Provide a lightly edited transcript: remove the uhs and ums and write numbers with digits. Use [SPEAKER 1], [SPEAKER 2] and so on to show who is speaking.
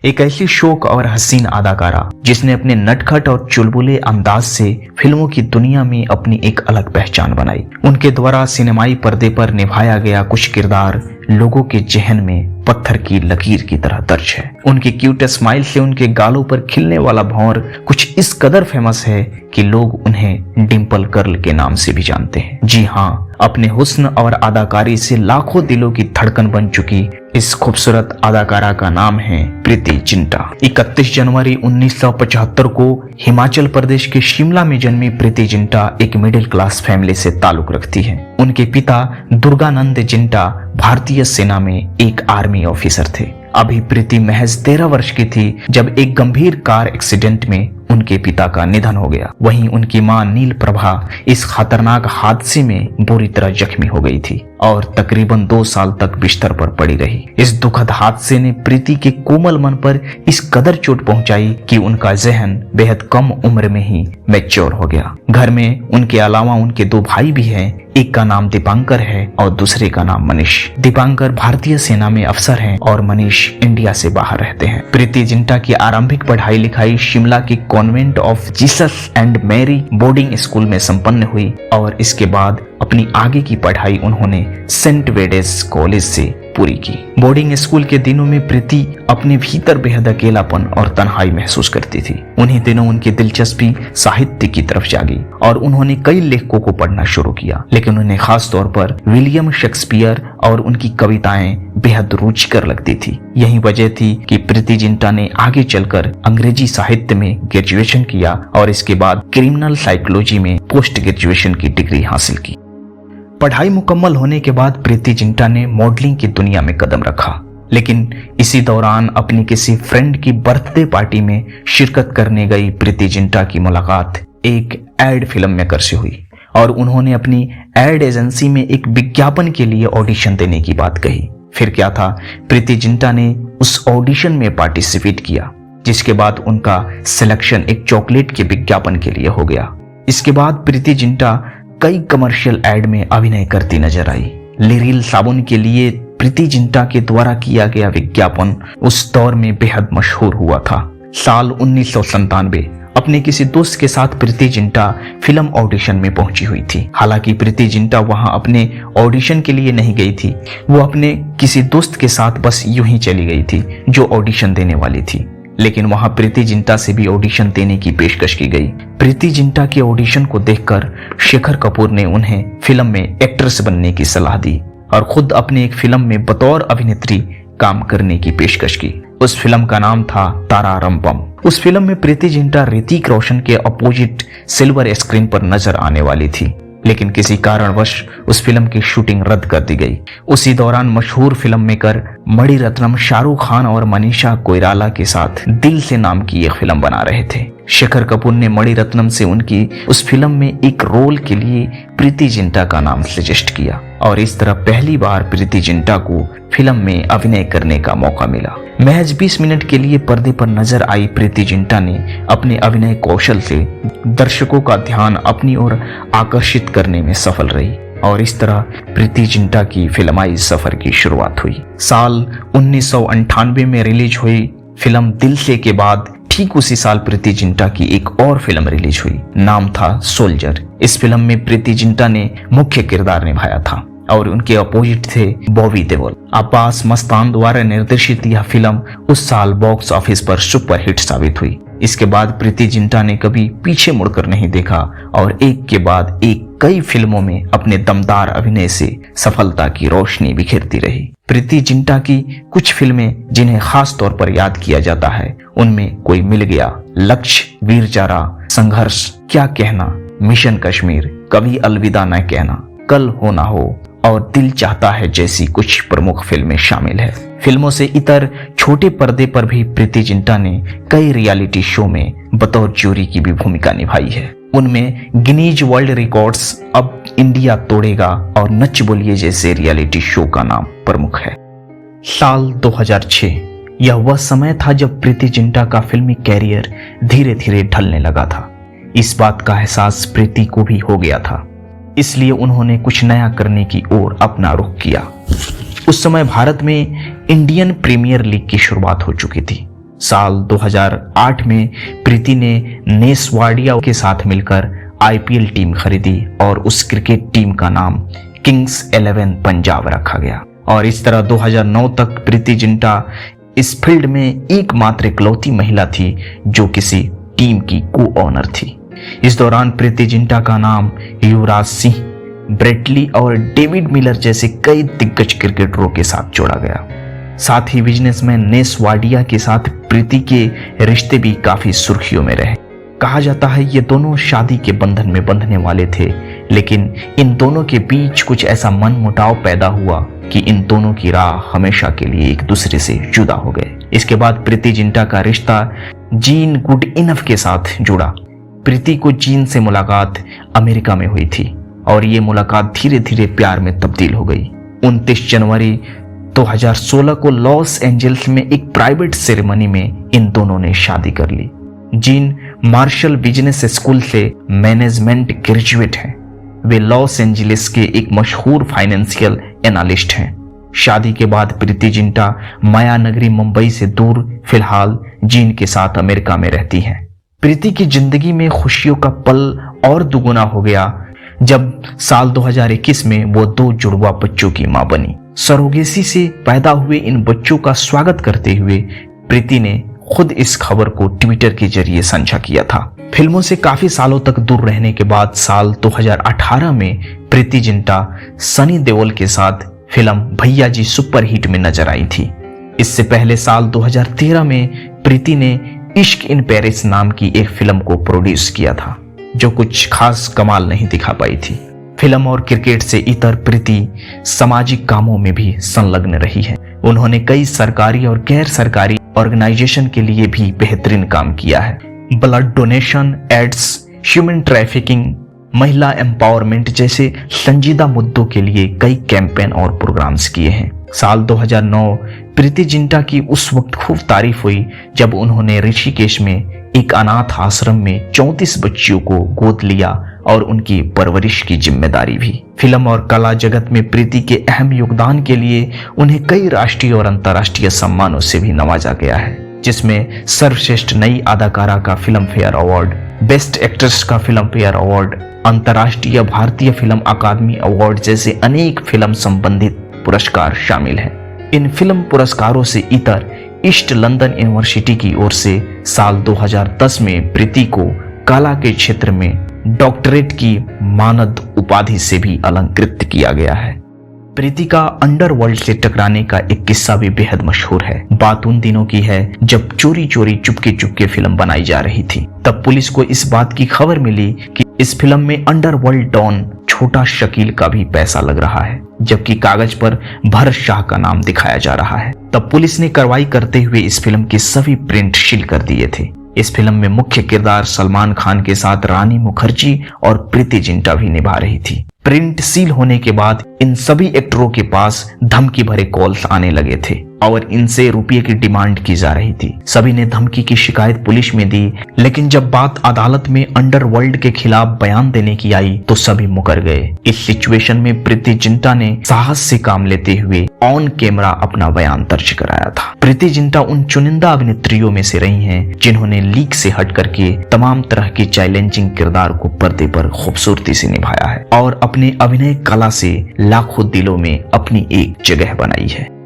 [SPEAKER 1] एक ऐसी शौक और हसीन अदाकारा जिसने अपने नटखट और चुलबुले अंदाज से फिल्मों की दुनिया में अपनी एक अलग पहचान बनाई। उनके द्वारा सिनेमाई पर्दे पर निभाया गया कुछ किरदार लोगों के जहन में पत्थर की लकीर की तरह दर्ज है। उनकी क्यूट स्माइल से उनके गालों पर खिलने वाला भौर कुछ इस कदर फेमस है कि लोग उन्हें डिंपल गर्ल के नाम से भी जानते हैं। जी हाँ, अपने हुस्न और अदाकारी से लाखों दिलों की धड़कन बन चुकी इस खूबसूरत अदाकारा का नाम है प्रीति जिंटा। 31 जनवरी 1975 को हिमाचल प्रदेश के शिमला में जन्मी प्रीति जिंटा एक मिडिल क्लास फैमिली से ताल्लुक रखती है। उनके पिता दुर्गानंद जिंटा भारतीय सेना में एक आर्मी ऑफिसर थे। अभी प्रीति महज 13 वर्ष की थी जब एक गंभीर कार एक्सीडेंट में उनके पिता का निधन हो गया। वहीं उनकी मां नील प्रभा इस खतरनाक हादसे में बुरी तरह जख्मी हो गई थी और तकरीबन 2 साल तक बिस्तर पर पड़ी रही। इस दुखद हादसे ने प्रीति के कोमल मन पर इस कदर चोट पहुंचाई कि उनका जहन बेहद कम उम्र में ही मैच्योर हो गया। घर में उनके अलावा उनके 2 भाई भी हैं। एक का नाम दीपांकर है और दूसरे का नाम मनीष। दीपांकर भारतीय सेना में अफसर हैं और मनीष इंडिया से बाहर रहते हैं। प्रीति जिंटा की आरंभिक पढ़ाई लिखाई शिमला की convent of Jesus and Mary boarding school में संपन्न हुई और इसके बाद अपनी आगे की पढ़ाई उन्होंने सेंट वेडेस कॉलेज से पूरी की। बोर्डिंग स्कूल के दिनों में प्रीति अपने भीतर बेहद अकेलापन और तन्हाई महसूस करती थी। उन्हीं दिनों उनकी दिलचस्पी साहित्य की तरफ जागी और उन्होंने कई लेखकों को पढ़ना शुरू किया, लेकिन उन्हें खास तौर पर विलियम शेक्सपियर और उनकी कविताएं बेहद रुचिकर लगती थी। यही वजह थी कि प्रीति जिंटा ने आगे चलकर अंग्रेजी साहित्य में ग्रेजुएशन किया और इसके बाद क्रिमिनल साइकोलॉजी में पोस्ट ग्रेजुएशन की डिग्री हासिल की। पढ़ाई मुकम्मल होने के बाद प्रीति जिंटा ने मॉडलिंग की दुनिया में कदम रखा, लेकिन इसी दौरान अपनी किसी फ्रेंड की बर्थडे पार्टी में शिरकत करने गई प्रीति जिंटा की मुलाकात एक एड फिल्म मेकर से हुई और उन्होंने अपनी एड एजेंसी में एक विज्ञापन के लिए ऑडिशन देने की बात कही। फिर क्या था, प्रीति जिंटा ने उस ऑडिशन में पार्टिसिपेट किया, जिसके बाद उनका सिलेक्शन एक चॉकलेट के विज्ञापन के लिए हो गया। इसके बाद प्रीति जिंटा कई कमर्शियल एड में अभिनय करती नजर आई। लिरिल साबुन के लिए प्रीति जिंटा के द्वारा किया गया विज्ञापन उस दौर में बेहद मशहूर हुआ था। साल 1997 अपने किसी दोस्त के साथ प्रीति जिंटा फिल्म ऑडिशन में पहुंची हुई थी। हालांकि प्रीति जिंटा वहां अपने ऑडिशन के लिए नहीं गई थी, वो अपने किसी दोस्त के साथ बस यूं ही चली गई थी जो ऑडिशन देने वाली थी। लेकिन वहां प्रीति जिंटा से भी ऑडिशन देने की पेशकश की गई। प्रीति जिंटा के ऑडिशन को देखकर शेखर कपूर ने उन्हें फिल्म में एक्ट्रेस बनने की सलाह दी और खुद अपनी एक फिल्म में बतौर अभिनेत्री काम करने की पेशकश की। उस फिल्म का नाम था तारारंपम। उस फिल्म में प्रीति जिंटा ऋतिक रोशन के अपोजिट सिल्वर स्क्रीन पर नजर आने वाली थी, लेकिन किसी कारणवश उस फिल्म की शूटिंग रद्द कर दी गई। उसी दौरान मशहूर फिल्म मेकर मणिरत्नम शाहरुख खान और मनीषा कोइराला के साथ दिल से नाम की एक फिल्म बना रहे थे। शेखर कपूर ने मणिरत्नम से उनकी उस फिल्म में एक रोल के लिए प्रीति जिंटा का नाम सजेस्ट किया और इस तरह पहली बार प्रीति जिंटा को फिल्म में अभिनय करने का मौका मिला। महज 20 मिनट के लिए पर्दे पर नजर आई प्रीति जिंटा ने अपने अभिनय कौशल से दर्शकों का ध्यान अपनी ओर आकर्षित करने में सफल रही और इस तरह प्रीति जिंटा की फिल्माई सफर की शुरुआत हुई। साल 1998 में रिलीज हुई फिल्म दिल से के बाद ठीक उसी साल प्रीति जिंटा की एक और फिल्म रिलीज हुई। नाम था सोल्जर। इस फिल्म में प्रीति जिंटा ने मुख्य किरदार निभाया था और उनके अपोजिट थे बॉबी देओल। अब्बास मस्तान द्वारा निर्देशित यह फिल्म उस साल बॉक्स ऑफिस पर सुपरहिट साबित हुई। इसके बाद प्रीति जिंटा ने कभी पीछे मुड़कर नहीं देखा और एक के बाद एक कई फिल्मों में अपने दमदार अभिनय से सफलता की रोशनी बिखेरती रही। प्रीति जिंटा की कुछ फिल्में जिन्हें खास तौर पर याद किया जाता है, उनमें कोई मिल गया, लक्ष्य, वीर जारा, संघर्ष, क्या कहना, मिशन कश्मीर, कभी अलविदा न कहना, कल हो ना हो और दिल चाहता है जैसी कुछ प्रमुख फिल्में शामिल है। फिल्मों से इतर छोटे पर्दे पर भी प्रीति जिंटा ने कई रियलिटी शो में बतौर जूरी की भी भूमिका निभाई है। उनमें गिनीज वर्ल्ड रिकॉर्ड्स, अब इंडिया तोड़ेगा और नच बोलिए जैसे रियलिटी शो का नाम प्रमुख है। साल 2006 यह वह समय था जब प्रीति जिंटा का फिल्मी कैरियर धीरे धीरे ढलने लगा था। इस बात का एहसास प्रीति को भी हो गया था, इसलिए उन्होंने कुछ नया करने की ओर अपना रुख किया। उस समय भारत में इंडियन प्रीमियर लीग की शुरुआत हो चुकी थी। साल 2008 में प्रीति ने नेस वाडिया के साथ मिलकर आईपीएल टीम खरीदी और उस क्रिकेट टीम का नाम किंग्स 11 पंजाब रखा गया। और इस तरह 2009 तक प्रीति जिंटा इस फील्ड में एकमात्र इकलौती महिला थी जो किसी टीम की को ऑनर थी। इस दौरान प्रीति जिंटा का नाम युवराज सिंह, ब्रेटली और डेविड मिलर जैसे कई दिग्गज क्रिकेटरों के साथ जोड़ा गया। साथ ही बिजनेसमैन नेस वाडिया के साथ प्रीति के रिश्ते भी काफी सुर्खियों में रहे। कहा जाता है ये दोनों शादी के बंधन में बंधने वाले थे, लेकिन इन दोनों के बीच कुछ ऐसा मनमुटाव पैदा हुआ कि इन दोनों की राह हमेशा के लिए एक दूसरे से जुदा हो गए। इसके बाद प्रीति जिंटा का रिश्ता जीन गुडइनफ के साथ जुड़ा। प्रीति को जीन से मुलाकात अमेरिका में हुई थी और ये मुलाकात धीरे धीरे प्यार में तब्दील हो गई। 29 जनवरी 2016 को लॉस एंजल्स में एक प्राइवेट सेरेमनी में इन दोनों ने शादी कर ली। जीन मार्शल बिजनेस स्कूल से मैनेजमेंट ग्रेजुएट हैं। वे लॉस एंजलिस के एक मशहूर फाइनेंशियल एनालिस्ट हैं। शादी के बाद प्रीति जिंटा माया नगरी मुंबई से दूर फिलहाल जीन के साथ अमेरिका में रहती हैं। प्रीति की जिंदगी में खुशियों का पल और दुगुना हो गया जब साल 2021 में वो 2 जुड़वा बच्चों की मां बनी। सरोगेसी से पैदा हुए इन बच्चों का स्वागत करते हुए प्रीति ने खुद इस खबर को ट्विटर के जरिए साझा किया था। फिल्मों से काफी सालों तक दूर रहने के बाद साल 2018 में प्रीति जिंटा सनी देओल के साथ फिल्म भैया जी सुपरहिट में नजर आई थी। इससे पहले साल 2013 में प्रीति ने इश्क इन पेरिस नाम की एक फिल्म को प्रोड्यूस किया था जो कुछ खास कमाल नहीं दिखा पाई थी। फिल्म और क्रिकेट से इतर प्रीति सामाजिक कामों में भी संलग्न रही है। उन्होंने कई सरकारी और गैर सरकारी ऑर्गेनाइजेशन के लिए भी बेहतरीन काम किया है। Blood donation, AIDS, human trafficking, महिला एम्पावरमेंट जैसे संजीदा मुद्दों के लिए कई कैंपेन और प्रोग्राम्स किए हैं। साल 2009 प्रीति जिंटा की उस वक्त खूब तारीफ हुई जब उन्होंने ऋषिकेश में एक अनाथ आश्रम में 34 बच्चियों को गोद लिया और उनकी परवरिश की जिम्मेदारी भी। फिल्म और कला जगत में प्रीति के अहम योगदान के लिए उन्हें कई राष्ट्रीय और अंतर्राष्ट्रीय सम्मानों से भी नवाजा गया है, जिसमें सर्वश्रेष्ठ नई अदाकारा का film fair award, best actress का फिल्म फेयर अवार्ड, अंतर्राष्ट्रीय भारतीय फिल्म अकादमी अवार्ड जैसे अनेक फिल्म संबंधित पुरस्कार शामिल हैं। इन फिल्म पुरस्कारों से इतर ईस्ट लंदन यूनिवर्सिटी की ओर से साल 2010 में प्रीति को कला के क्षेत्र में डॉक्टरेट की मानद उपाधि से भी अलंकृत किया गया है। प्रीति का अंडरवर्ल्ड से टकराने का एक किस्सा भी बेहद मशहूर है। बात उन दिनों की है जब चोरी चोरी चुपके चुपके फिल्म बनाई जा रही थी। तब पुलिस को इस बात की खबर मिली कि इस फिल्म में अंडरवर्ल्ड डॉन छोटा शकील का भी पैसा लग रहा है, जबकि कागज पर भरत शाह का नाम दिखाया जा रहा है। तब पुलिस ने कार्रवाई करते हुए इस फिल्म के सभी प्रिंट सील कर दिए थे। इस फिल्म में मुख्य किरदार सलमान खान के साथ रानी मुखर्जी और प्रीति जिंटा भी निभा रही थी। प्रिंट सील होने के बाद इन सभी एक्टरों के पास धमकी भरे कॉल्स आने लगे थे और इनसे रुपये की डिमांड की जा रही थी। सभी ने धमकी की शिकायत पुलिस में दी, लेकिन जब बात अदालत में अंडरवर्ल्ड के खिलाफ बयान देने की आई तो सभी मुकर गए। इस सिचुएशन में प्रीति जिंटा ने साहस से काम लेते हुए ऑन कैमरा अपना बयान दर्ज कराया था। प्रीति जिंटा उन चुनिंदा अभिनेत्रियों में से रही हैं जिन्होंने लीक से हट करके तमाम तरह के चैलेंजिंग किरदार को पर्दे पर खूबसूरती से निभाया है और अपने अभिनय कला से लाखों दिलों में अपनी एक जगह बनाई है।